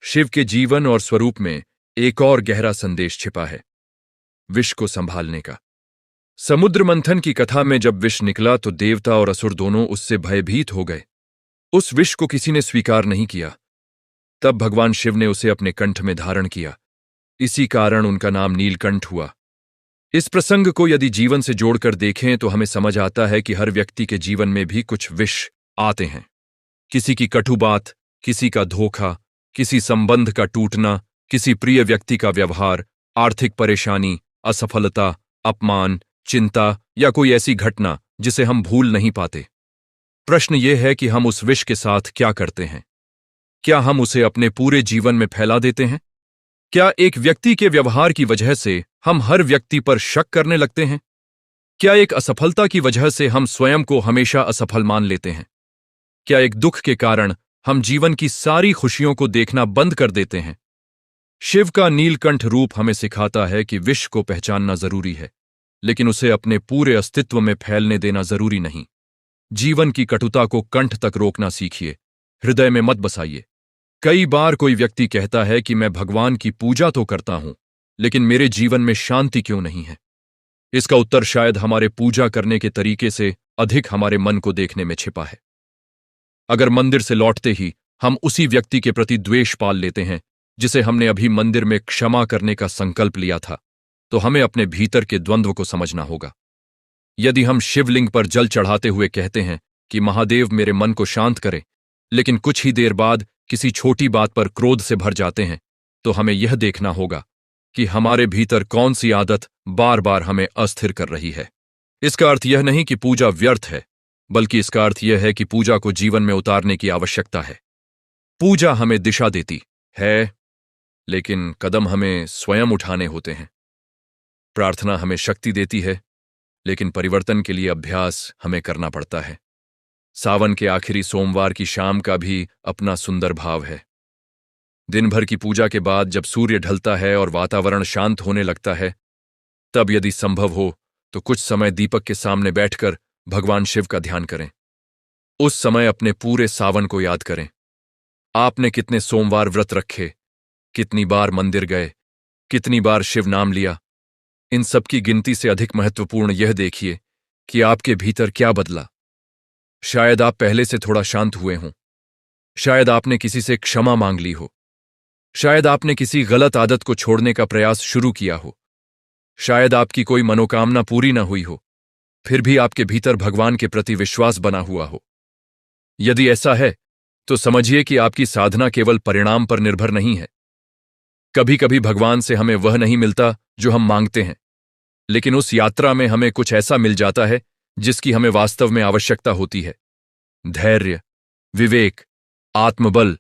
शिव के जीवन और स्वरूप में एक और गहरा संदेश छिपा है, विष को संभालने का। समुद्र मंथन की कथा में जब विष निकला तो देवता और असुर दोनों उससे भयभीत हो गए। उस विष को किसी ने स्वीकार नहीं किया। तब भगवान शिव ने उसे अपने कंठ में धारण किया। इसी कारण उनका नाम नीलकंठ हुआ। इस प्रसंग को यदि जीवन से जोड़कर देखें तो हमें समझ आता है कि हर व्यक्ति के जीवन में भी कुछ विष आते हैं। किसी की कटु बात, किसी का धोखा, किसी संबंध का टूटना, किसी प्रिय व्यक्ति का व्यवहार, आर्थिक परेशानी, असफलता, अपमान, चिंता या कोई ऐसी घटना जिसे हम भूल नहीं पाते। प्रश्न यह है कि हम उस विष के साथ क्या करते हैं। क्या हम उसे अपने पूरे जीवन में फैला देते हैं? क्या एक व्यक्ति के व्यवहार की वजह से हम हर व्यक्ति पर शक करने लगते हैं? क्या एक असफलता की वजह से हम स्वयं को हमेशा असफल मान लेते हैं? क्या एक दुख के कारण हम जीवन की सारी खुशियों को देखना बंद कर देते हैं? शिव का नीलकंठ रूप हमें सिखाता है कि विष को पहचानना जरूरी है, लेकिन उसे अपने पूरे अस्तित्व में फैलने देना जरूरी नहीं। जीवन की कटुता को कंठ तक रोकना सीखिए, हृदय में मत बसाइए। कई बार कोई व्यक्ति कहता है कि मैं भगवान की पूजा तो करता हूं, लेकिन मेरे जीवन में शांति क्यों नहीं है? इसका उत्तर शायद हमारे पूजा करने के तरीके से अधिक हमारे मन को देखने में छिपा है। अगर मंदिर से लौटते ही हम उसी व्यक्ति के प्रति द्वेष पाल लेते हैं जिसे हमने अभी मंदिर में क्षमा करने का संकल्प लिया था, तो हमें अपने भीतर के द्वंद्व को समझना होगा। यदि हम शिवलिंग पर जल चढ़ाते हुए कहते हैं कि महादेव मेरे मन को शांत करे, लेकिन कुछ ही देर बाद किसी छोटी बात पर क्रोध से भर जाते हैं, तो हमें यह देखना होगा कि हमारे भीतर कौन सी आदत बार बार हमें अस्थिर कर रही है। इसका अर्थ यह नहीं कि पूजा व्यर्थ है, बल्कि इसका अर्थ यह है कि पूजा को जीवन में उतारने की आवश्यकता है। पूजा हमें दिशा देती है, लेकिन कदम हमें स्वयं उठाने होते हैं। प्रार्थना हमें शक्ति देती है, लेकिन परिवर्तन के लिए अभ्यास हमें करना पड़ता है। सावन के आखिरी सोमवार की शाम का भी अपना सुंदर भाव है। दिन भर की पूजा के बाद जब सूर्य ढलता है और वातावरण शांत होने लगता है, तब यदि संभव हो तो कुछ समय दीपक के सामने बैठकर भगवान शिव का ध्यान करें। उस समय अपने पूरे सावन को याद करें। आपने कितने सोमवार व्रत रखे, कितनी बार मंदिर गए, कितनी बार शिव नाम लिया। इन सब की गिनती से अधिक महत्वपूर्ण यह देखिए कि आपके भीतर क्या बदला। शायद आप पहले से थोड़ा शांत हुए हों, शायद आपने किसी से क्षमा मांग ली हो, शायद आपने किसी गलत आदत को छोड़ने का प्रयास शुरू किया हो, शायद आपकी कोई मनोकामना पूरी न हुई हो, फिर भी आपके भीतर भगवान के प्रति विश्वास बना हुआ हो। यदि ऐसा है तो समझिए कि आपकी साधना केवल परिणाम पर निर्भर नहीं है। कभी कभी भगवान से हमें वह नहीं मिलता जो हम मांगते हैं, लेकिन उस यात्रा में हमें कुछ ऐसा मिल जाता है जिसकी हमें वास्तव में आवश्यकता होती है। धैर्य, विवेक, आत्मबल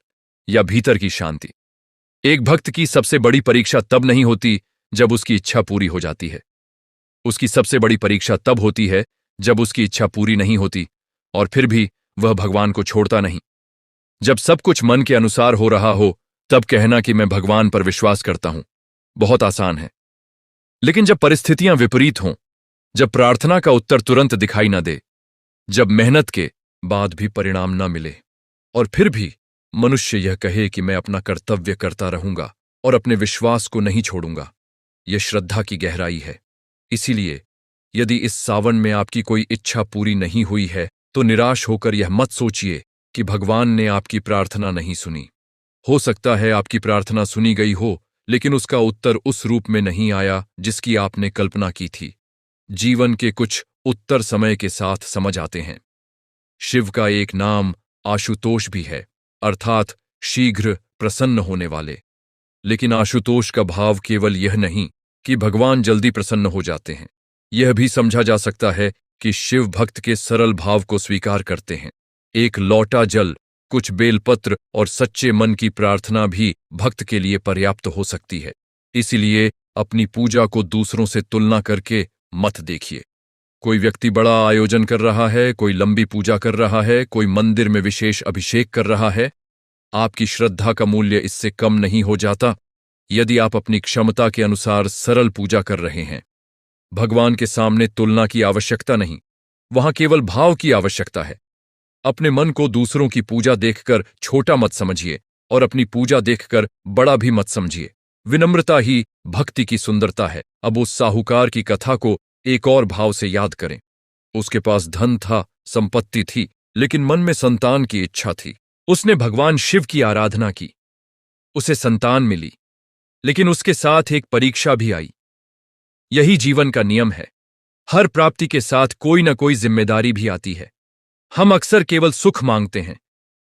या भीतर की शांति। एक भक्त की सबसे बड़ी परीक्षा तब नहीं होती जब उसकी इच्छा पूरी हो जाती है। उसकी सबसे बड़ी परीक्षा तब होती है जब उसकी इच्छा पूरी नहीं होती और फिर भी वह भगवान को छोड़ता नहीं। जब सब कुछ मन के अनुसार हो रहा हो, तब कहना कि मैं भगवान पर विश्वास करता हूं बहुत आसान है। लेकिन जब परिस्थितियां विपरीत हों, जब प्रार्थना का उत्तर तुरंत दिखाई न दे, जब मेहनत के बाद भी परिणाम न मिले और फिर भी मनुष्य यह कहे कि मैं अपना कर्तव्य करता रहूंगा और अपने विश्वास को नहीं छोड़ूंगा, यह श्रद्धा की गहराई है। इसीलिए यदि इस सावन में आपकी कोई इच्छा पूरी नहीं हुई है तो निराश होकर यह मत सोचिए कि भगवान ने आपकी प्रार्थना नहीं सुनी। हो सकता है आपकी प्रार्थना सुनी गई हो, लेकिन उसका उत्तर उस रूप में नहीं आया जिसकी आपने कल्पना की थी। जीवन के कुछ उत्तर समय के साथ समझ आते हैं। शिव का एक नाम आशुतोष भी है, अर्थात शीघ्र प्रसन्न होने वाले। लेकिन आशुतोष का भाव केवल यह नहीं कि भगवान जल्दी प्रसन्न हो जाते हैं। यह भी समझा जा सकता है कि शिव भक्त के सरल भाव को स्वीकार करते हैं। एक लौटा जल, कुछ बेलपत्र और सच्चे मन की प्रार्थना भी भक्त के लिए पर्याप्त हो सकती है। इसलिए अपनी पूजा को दूसरों से तुलना करके मत देखिए। कोई व्यक्ति बड़ा आयोजन कर रहा है, कोई लंबी पूजा कर रहा है, कोई मंदिर में विशेष अभिषेक कर रहा है। आपकी श्रद्धा का मूल्य इससे कम नहीं हो जाता यदि आप अपनी क्षमता के अनुसार सरल पूजा कर रहे हैं। भगवान के सामने तुलना की आवश्यकता नहीं, वहां केवल भाव की आवश्यकता है। अपने मन को दूसरों की पूजा देखकर छोटा मत समझिए और अपनी पूजा देखकर बड़ा भी मत समझिए। विनम्रता ही भक्ति की सुंदरता है। अब उस साहूकार की कथा को एक और भाव से याद करें। उसके पास धन था, संपत्ति थी, लेकिन मन में संतान की इच्छा थी। उसने भगवान शिव की आराधना की, उसे संतान मिली, लेकिन उसके साथ एक परीक्षा भी आई। यही जीवन का नियम है। हर प्राप्ति के साथ कोई न कोई जिम्मेदारी भी आती है। हम अक्सर केवल सुख मांगते हैं,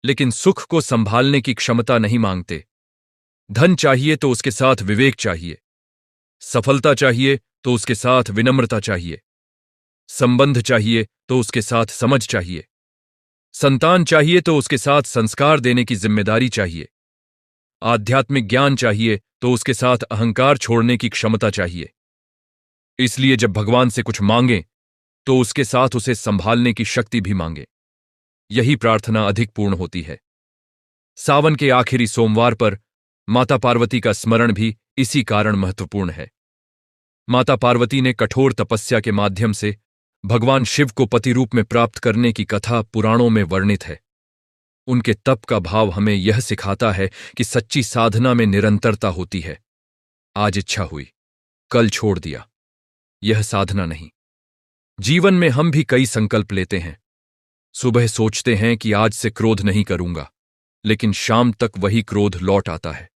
लेकिन सुख को संभालने की क्षमता नहीं मांगते। धन चाहिए तो उसके साथ विवेक चाहिए, सफलता चाहिए तो उसके साथ विनम्रता चाहिए, संबंध चाहिए तो उसके साथ समझ चाहिए, संतान चाहिए तो उसके साथ संस्कार देने की जिम्मेदारी चाहिए, आध्यात्मिक ज्ञान चाहिए तो उसके साथ अहंकार छोड़ने की क्षमता चाहिए। इसलिए जब भगवान से कुछ मांगें तो उसके साथ उसे संभालने की शक्ति भी मांगे। यही प्रार्थना अधिक पूर्ण होती है। सावन के आखिरी सोमवार पर माता पार्वती का स्मरण भी इसी कारण महत्वपूर्ण है। माता पार्वती ने कठोर तपस्या के माध्यम से भगवान शिव को पति रूप में प्राप्त करने की कथा पुराणों में वर्णित है। उनके तप का भाव हमें यह सिखाता है कि सच्ची साधना में निरंतरता होती है। आज इच्छा हुई, कल छोड़ दिया, यह साधना नहीं। जीवन में हम भी कई संकल्प लेते हैं। सुबह सोचते हैं कि आज से क्रोध नहीं करूंगा, लेकिन शाम तक वही क्रोध लौट आता है।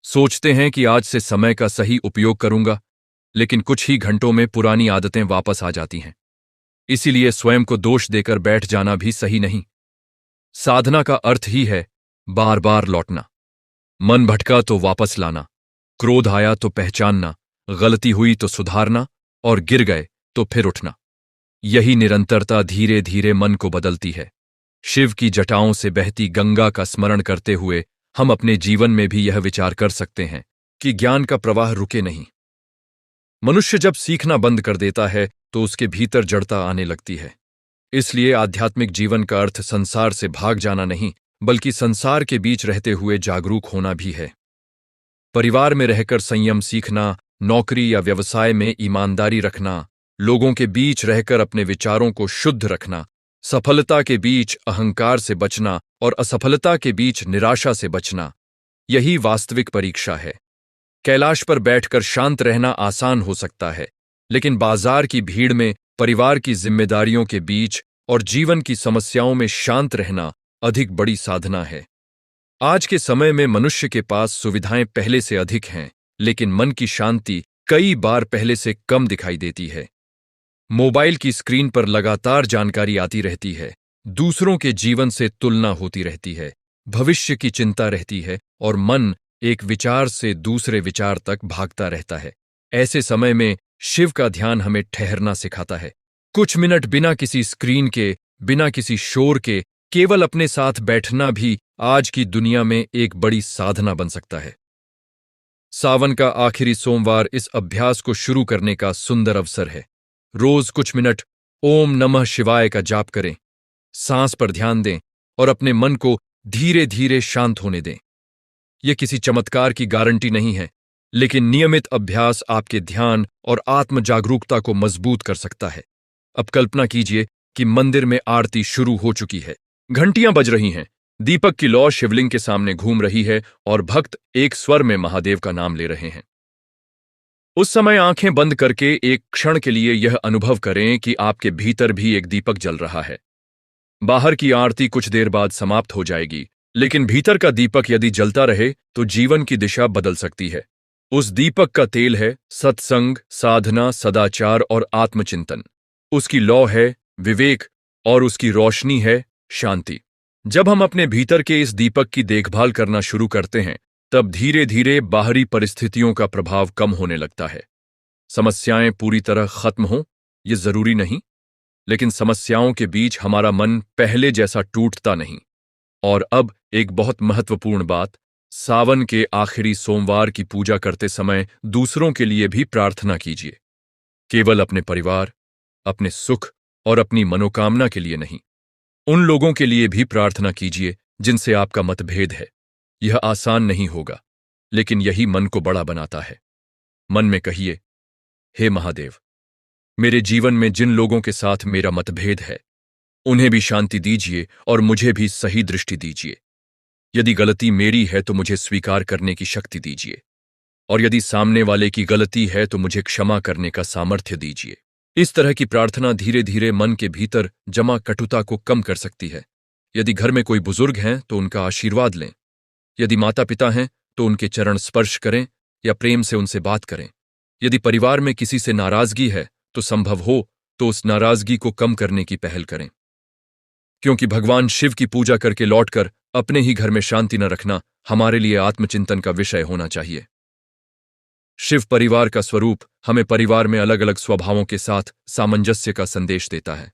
सोचते हैं कि आज से समय का सही उपयोग करूंगा, लेकिन कुछ ही घंटों में पुरानी आदतें वापस आ जाती हैं। इसीलिए स्वयं को दोष देकर बैठ जाना भी सही नहीं। साधना का अर्थ ही है बार बार लौटना। मन भटका तो वापस लाना, क्रोध आया तो पहचानना, गलती हुई तो सुधारना और गिर गए तो फिर उठना। यही निरंतरता धीरे धीरे मन को बदलती है। शिव की जटाओं से बहती गंगा का स्मरण करते हुए हम अपने जीवन में भी यह विचार कर सकते हैं कि ज्ञान का प्रवाह रुके नहीं। मनुष्य जब सीखना बंद कर देता है तो उसके भीतर जड़ता आने लगती है। इसलिए आध्यात्मिक जीवन का अर्थ संसार से भाग जाना नहीं, बल्कि संसार के बीच रहते हुए जागरूक होना भी है। परिवार में रहकर संयम सीखना, नौकरी या व्यवसाय में ईमानदारी रखना, लोगों के बीच रहकर अपने विचारों को शुद्ध रखना, सफलता के बीच अहंकार से बचना और असफलता के बीच निराशा से बचना, यही वास्तविक परीक्षा है। कैलाश पर बैठकर शांत रहना आसान हो सकता है, लेकिन बाजार की भीड़ में, परिवार की जिम्मेदारियों के बीच और जीवन की समस्याओं में शांत रहना अधिक बड़ी साधना है। आज के समय में मनुष्य के पास सुविधाएं पहले से अधिक हैं, लेकिन मन की शांति कई बार पहले से कम दिखाई देती है। मोबाइल की स्क्रीन पर लगातार जानकारी आती रहती है, दूसरों के जीवन से तुलना होती रहती है, भविष्य की चिंता रहती है और मन एक विचार से दूसरे विचार तक भागता रहता है। ऐसे समय में शिव का ध्यान हमें ठहरना सिखाता है। कुछ मिनट बिना किसी स्क्रीन के, बिना किसी शोर के, केवल अपने साथ बैठना भी आज की दुनिया में एक बड़ी साधना बन सकता है। सावन का आखिरी सोमवार इस अभ्यास को शुरू करने का सुंदर अवसर है। रोज कुछ मिनट ओम नमः शिवाय का जाप करें, सांस पर ध्यान दें और अपने मन को धीरे धीरे शांत होने दें। यह किसी चमत्कार की गारंटी नहीं है, लेकिन नियमित अभ्यास आपके ध्यान और आत्म जागरूकता को मजबूत कर सकता है। अब कल्पना कीजिए कि मंदिर में आरती शुरू हो चुकी है, घंटियां बज रही हैं, दीपक की लौ शिवलिंग के सामने घूम रही है और भक्त एक स्वर में महादेव का नाम ले रहे हैं। उस समय आंखें बंद करके एक क्षण के लिए यह अनुभव करें कि आपके भीतर भी एक दीपक जल रहा है। बाहर की आरती कुछ देर बाद समाप्त हो जाएगी, लेकिन भीतर का दीपक यदि जलता रहे तो जीवन की दिशा बदल सकती है। उस दीपक का तेल है सत्संग, साधना, सदाचार और आत्मचिंतन। उसकी लौ है विवेक और उसकी रोशनी है शांति। जब हम अपने भीतर के इस दीपक की देखभाल करना शुरू करते हैं, तब धीरे धीरे बाहरी परिस्थितियों का प्रभाव कम होने लगता है। समस्याएं पूरी तरह खत्म हों, ये जरूरी नहीं, लेकिन समस्याओं के बीच हमारा मन पहले जैसा टूटता नहीं। और अब एक बहुत महत्वपूर्ण बात, सावन के आखिरी सोमवार की पूजा करते समय दूसरों के लिए भी प्रार्थना कीजिए। केवल अपने परिवार, अपने सुख और अपनी मनोकामना के लिए नहीं, उन लोगों के लिए भी प्रार्थना कीजिए जिनसे आपका मतभेद है। यह आसान नहीं होगा, लेकिन यही मन को बड़ा बनाता है। मन में कहिए, हे महादेव, मेरे जीवन में जिन लोगों के साथ मेरा मतभेद है, उन्हें भी शांति दीजिए और मुझे भी सही दृष्टि दीजिए। यदि गलती मेरी है तो मुझे स्वीकार करने की शक्ति दीजिए, और यदि सामने वाले की गलती है तो मुझे क्षमा करने का सामर्थ्य दीजिए। इस तरह की प्रार्थना धीरे धीरे मन के भीतर जमा कटुता को कम कर सकती है। यदि घर में कोई बुजुर्ग हैं तो उनका आशीर्वाद लें। यदि माता पिता हैं तो उनके चरण स्पर्श करें या प्रेम से उनसे बात करें। यदि परिवार में किसी से नाराजगी है तो संभव हो तो उस नाराजगी को कम करने की पहल करें, क्योंकि भगवान शिव की पूजा करके लौटकर अपने ही घर में शांति न रखना हमारे लिए आत्मचिंतन का विषय होना चाहिए। शिव परिवार का स्वरूप हमें परिवार में अलग अलग स्वभावों के साथ सामंजस्य का संदेश देता है।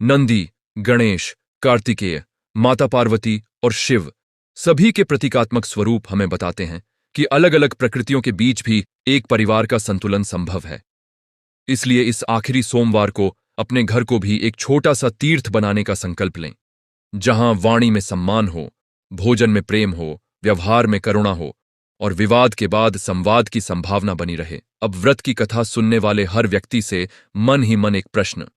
नंदी, गणेश, कार्तिकेय, माता पार्वती और शिव सभी के प्रतीकात्मक स्वरूप हमें बताते हैं कि अलग अलग प्रकृतियों के बीच भी एक परिवार का संतुलन संभव है। इसलिए इस आखिरी सोमवार को अपने घर को भी एक छोटा सा तीर्थ बनाने का संकल्प लें, जहां वाणी में सम्मान हो, भोजन में प्रेम हो, व्यवहार में करुणा हो और विवाद के बाद संवाद की संभावना बनी रहे। अब व्रत की कथा सुनने वाले हर व्यक्ति से मन ही मन एक प्रश्न,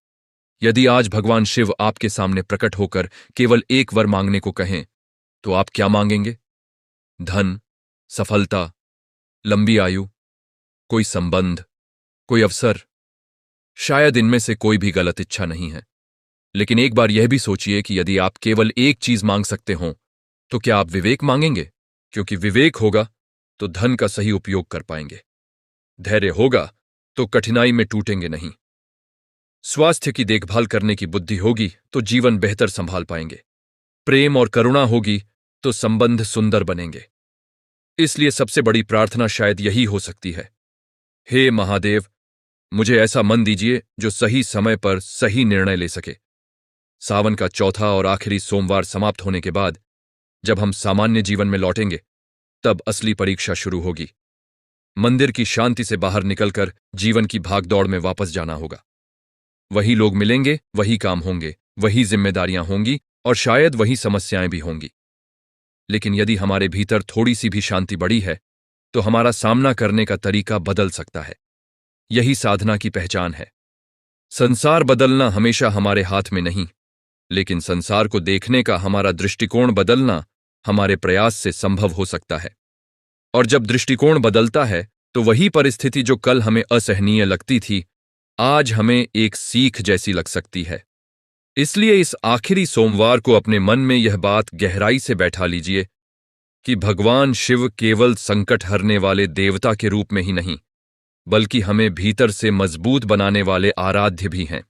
यदि आज भगवान शिव आपके सामने प्रकट होकर केवल एक वर मांगने को कहें तो आप क्या मांगेंगे? धन, सफलता, लंबी आयु, कोई संबंध, कोई अवसर? शायद इनमें से कोई भी गलत इच्छा नहीं है, लेकिन एक बार यह भी सोचिए कि यदि आप केवल एक चीज मांग सकते हों तो क्या आप विवेक मांगेंगे? क्योंकि विवेक होगा तो धन का सही उपयोग कर पाएंगे, धैर्य होगा तो कठिनाई में टूटेंगे नहीं, स्वास्थ्य की देखभाल करने की बुद्धि होगी तो जीवन बेहतर संभाल पाएंगे, प्रेम और करुणा होगी तो संबंध सुंदर बनेंगे। इसलिए सबसे बड़ी प्रार्थना शायद यही हो सकती है, हे महादेव, मुझे ऐसा मन दीजिए जो सही समय पर सही निर्णय ले सके। सावन का चौथा और आखिरी सोमवार समाप्त होने के बाद जब हम सामान्य जीवन में लौटेंगे, तब असली परीक्षा शुरू होगी। मंदिर की शांति से बाहर निकलकर जीवन की भागदौड़ में वापस जाना होगा। वही लोग मिलेंगे, वही काम होंगे, वही जिम्मेदारियां होंगी और शायद वही समस्याएं भी होंगी। लेकिन यदि हमारे भीतर थोड़ी सी भी शांति बढ़ी है तो हमारा सामना करने का तरीका बदल सकता है। यही साधना की पहचान है। संसार बदलना हमेशा हमारे हाथ में नहीं, लेकिन संसार को देखने का हमारा दृष्टिकोण बदलना हमारे प्रयास से संभव हो सकता है। और जब दृष्टिकोण बदलता है तो वही परिस्थिति जो कल हमें असहनीय लगती थी, आज हमें एक सीख जैसी लग सकती है। इसलिए इस आखिरी सोमवार को अपने मन में यह बात गहराई से बैठा लीजिए कि भगवान शिव केवल संकट हरने वाले देवता के रूप में ही नहीं, बल्कि हमें भीतर से मजबूत बनाने वाले आराध्य भी हैं।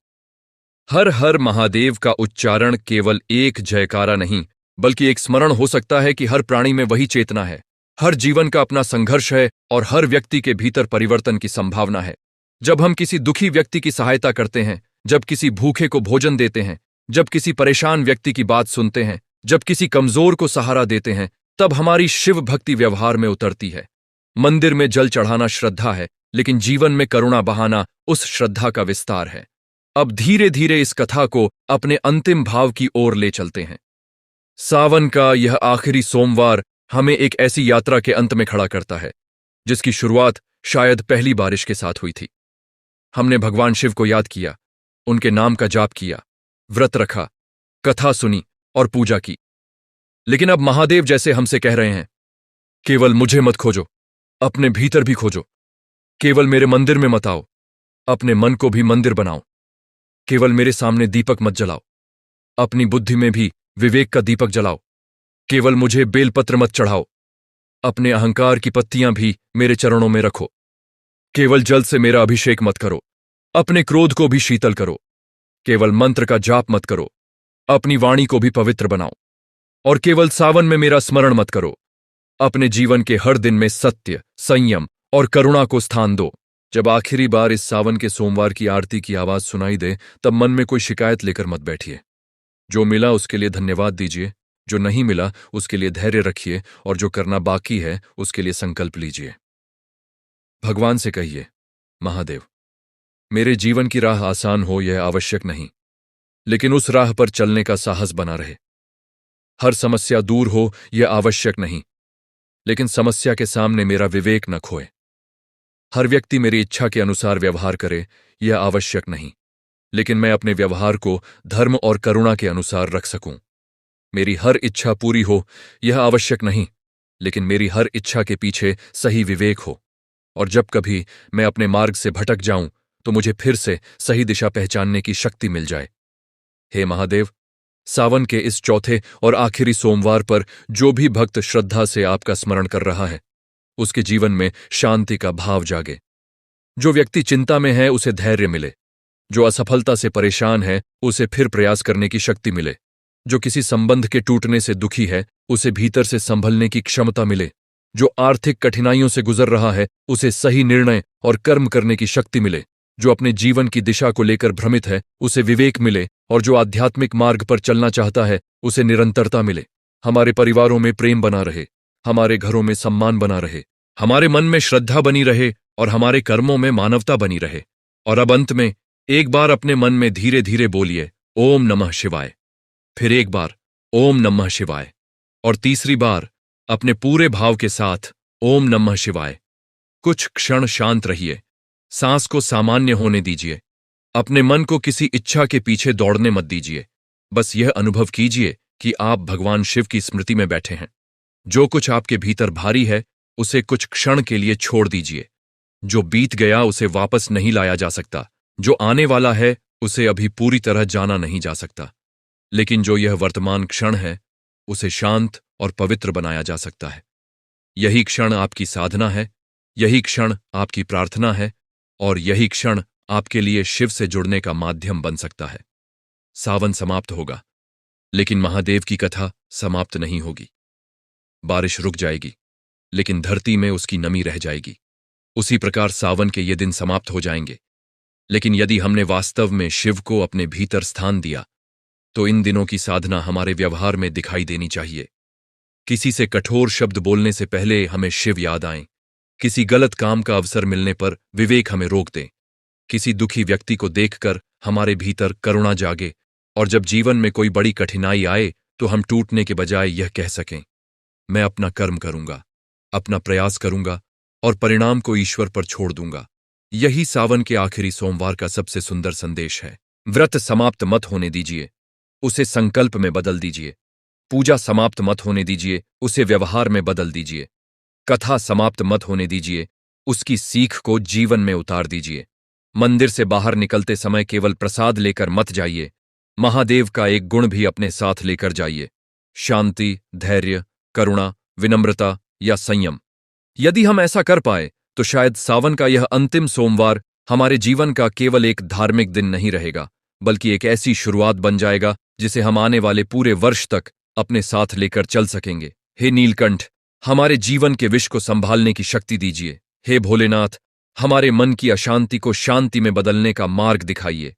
हर हर महादेव का उच्चारण केवल एक जयकारा नहीं, बल्कि एक स्मरण हो सकता है कि हर प्राणी में वही चेतना है, हर जीवन का अपना संघर्ष है और हर व्यक्ति के भीतर परिवर्तन की संभावना है। जब हम किसी दुखी व्यक्ति की सहायता करते हैं, जब किसी भूखे को भोजन देते हैं, जब किसी परेशान व्यक्ति की बात सुनते हैं, जब किसी कमजोर को सहारा देते हैं, तब हमारी शिव भक्ति व्यवहार में उतरती है। मंदिर में जल चढ़ाना श्रद्धा है, लेकिन जीवन में करुणा बहाना उस श्रद्धा का विस्तार है। अब धीरे धीरे इस कथा को अपने अंतिम भाव की ओर ले चलते हैं। सावन का यह आखिरी सोमवार हमें एक ऐसी यात्रा के अंत में खड़ा करता है जिसकी शुरुआत शायद पहली बारिश के साथ हुई थी। हमने भगवान शिव को याद किया, उनके नाम का जाप किया, व्रत रखा, कथा सुनी और पूजा की। लेकिन अब महादेव जैसे हमसे कह रहे हैं, केवल मुझे मत खोजो, अपने भीतर भी खोजो। केवल मेरे मंदिर में मत आओ, अपने मन को भी मंदिर बनाओ। केवल मेरे सामने दीपक मत जलाओ, अपनी बुद्धि में भी विवेक का दीपक जलाओ। केवल मुझे बेलपत्र मत चढ़ाओ, अपने अहंकार की पत्तियां भी मेरे चरणों में रखो। केवल जल से मेरा अभिषेक मत करो, अपने क्रोध को भी शीतल करो। केवल मंत्र का जाप मत करो, अपनी वाणी को भी पवित्र बनाओ। और केवल सावन में मेरा स्मरण मत करो, अपने जीवन के हर दिन में सत्य, संयम और करुणा को स्थान दो। जब आखिरी बार इस सावन के सोमवार की आरती की आवाज सुनाई दे, तब मन में कोई शिकायत लेकर मत बैठिए। जो मिला उसके लिए धन्यवाद दीजिए, जो नहीं मिला उसके लिए धैर्य रखिए, और जो करना बाकी है उसके लिए संकल्प लीजिए। भगवान से कहिए, महादेव, मेरे जीवन की राह आसान हो यह आवश्यक नहीं, लेकिन उस राह पर चलने का साहस बना रहे। हर समस्या दूर हो यह आवश्यक नहीं, लेकिन समस्या के सामने मेरा विवेक न खोए। हर व्यक्ति मेरी इच्छा के अनुसार व्यवहार करे यह आवश्यक नहीं, लेकिन मैं अपने व्यवहार को धर्म और करुणा के अनुसार रख सकूं। मेरी हर इच्छा पूरी हो यह आवश्यक नहीं, लेकिन मेरी हर इच्छा के पीछे सही विवेक हो। और जब कभी मैं अपने मार्ग से भटक जाऊं तो मुझे फिर से सही दिशा पहचानने की शक्ति मिल जाए। हे महादेव, सावन के इस चौथे और आखिरी सोमवार पर जो भी भक्त श्रद्धा से आपका स्मरण कर रहा है, उसके जीवन में शांति का भाव जागे। जो व्यक्ति चिंता में है उसे धैर्य मिले, जो असफलता से परेशान है उसे फिर प्रयास करने की शक्ति मिले, जो किसी संबंध के टूटने से दुखी है उसे भीतर से संभलने की क्षमता मिले, जो आर्थिक कठिनाइयों से गुजर रहा है उसे सही निर्णय और कर्म करने की शक्ति मिले, जो अपने जीवन की दिशा को लेकर भ्रमित है उसे विवेक मिले, और जो आध्यात्मिक मार्ग पर चलना चाहता है उसे निरंतरता मिले। हमारे परिवारों में प्रेम बना रहे, हमारे घरों में सम्मान बना रहे, हमारे मन में श्रद्धा बनी रहे और हमारे कर्मों में मानवता बनी रहे। और अब अंत में एक बार अपने मन में धीरे धीरे बोलिए, ओम नमः शिवाय। फिर एक बार, ओम नमः शिवाय। और तीसरी बार अपने पूरे भाव के साथ, ओम नमः शिवाय। कुछ क्षण शांत रहिए, सांस को सामान्य होने दीजिए, अपने मन को किसी इच्छा के पीछे दौड़ने मत दीजिए। बस यह अनुभव कीजिए कि आप भगवान शिव की स्मृति में बैठे हैं। जो कुछ आपके भीतर भारी है उसे कुछ क्षण के लिए छोड़ दीजिए। जो बीत गया उसे वापस नहीं लाया जा सकता, जो आने वाला है उसे अभी पूरी तरह जाना नहीं जा सकता, लेकिन जो यह वर्तमान क्षण है उसे शांत और पवित्र बनाया जा सकता है। यही क्षण आपकी साधना है, यही क्षण आपकी प्रार्थना है, और यही क्षण आपके लिए शिव से जुड़ने का माध्यम बन सकता है। सावन समाप्त होगा, लेकिन महादेव की कथा समाप्त नहीं होगी। बारिश रुक जाएगी, लेकिन धरती में उसकी नमी रह जाएगी। उसी प्रकार सावन के ये दिन समाप्त हो जाएंगे, लेकिन यदि हमने वास्तव में शिव को अपने भीतर स्थान दिया तो इन दिनों की साधना हमारे व्यवहार में दिखाई देनी चाहिए। किसी से कठोर शब्द बोलने से पहले हमें शिव याद आएं। किसी गलत काम का अवसर मिलने पर विवेक हमें रोक दे। किसी दुखी व्यक्ति को देखकर हमारे भीतर करुणा जागे और जब जीवन में कोई बड़ी कठिनाई आए तो हम टूटने के बजाय यह कह सकें, मैं अपना कर्म करूंगा, अपना प्रयास करूंगा और परिणाम को ईश्वर पर छोड़ दूंगा। यही सावन के आखिरी सोमवार का सबसे सुंदर संदेश है। व्रत समाप्त मत होने दीजिए, उसे संकल्प में बदल दीजिए। पूजा समाप्त मत होने दीजिए, उसे व्यवहार में बदल दीजिए। कथा समाप्त मत होने दीजिए, उसकी सीख को जीवन में उतार दीजिए। मंदिर से बाहर निकलते समय केवल प्रसाद लेकर मत जाइए, महादेव का एक गुण भी अपने साथ लेकर जाइए, शांति, धैर्य, करुणा, विनम्रता या संयम। यदि हम ऐसा कर पाए तो शायद सावन का यह अंतिम सोमवार हमारे जीवन का केवल एक धार्मिक दिन नहीं रहेगा, बल्कि एक ऐसी शुरुआत बन जाएगा जिसे हम आने वाले पूरे वर्ष तक अपने साथ लेकर चल सकेंगे। हे नीलकंठ, हमारे जीवन के विष को संभालने की शक्ति दीजिए। हे भोलेनाथ, हमारे मन की अशांति को शांति में बदलने का मार्ग दिखाइए।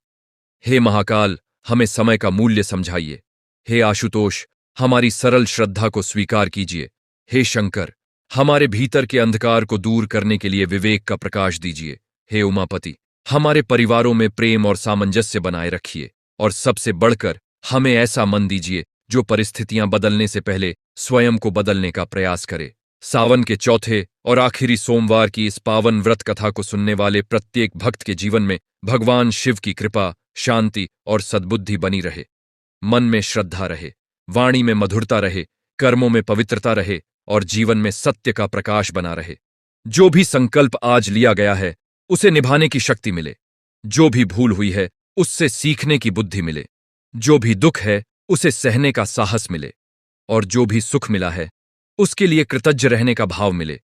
हे महाकाल, हमें समय का मूल्य समझाइए। हे आशुतोष, हमारी सरल श्रद्धा को स्वीकार कीजिए। हे शंकर, हमारे भीतर के अंधकार को दूर करने के लिए विवेक का प्रकाश दीजिए। हे उमापति, हमारे परिवारों में प्रेम और सामंजस्य बनाए रखिए और सबसे बढ़कर हमें ऐसा मन दीजिए जो परिस्थितियां बदलने से पहले स्वयं को बदलने का प्रयास करे। सावन के चौथे और आखिरी सोमवार की इस पावन व्रत कथा को सुनने वाले प्रत्येक भक्त के जीवन में भगवान शिव की कृपा, शांति और सद्बुद्धि बनी रहे। मन में श्रद्धा रहे, वाणी में मधुरता रहे, कर्मों में पवित्रता रहे और जीवन में सत्य का प्रकाश बना रहे। जो भी संकल्प आज लिया गया है उसे निभाने की शक्ति मिले। जो भी भूल हुई है उससे सीखने की बुद्धि मिले। जो भी दुख है उसे सहने का साहस मिले और जो भी सुख मिला है उसके लिए कृतज्ञ रहने का भाव मिले।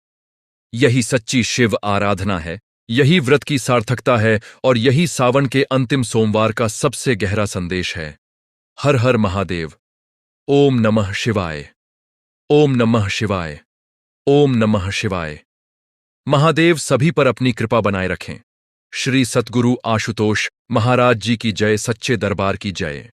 यही सच्ची शिव आराधना है, यही व्रत की सार्थकता है और यही सावन के अंतिम सोमवार का सबसे गहरा संदेश है। हर हर महादेव। ओम नमः शिवाय। ओम नमः शिवाय। ओम नमः शिवाय। महादेव सभी पर अपनी कृपा बनाए रखें। श्री सतगुरु आशुतोष महाराज जी की जय। सच्चे दरबार की जय।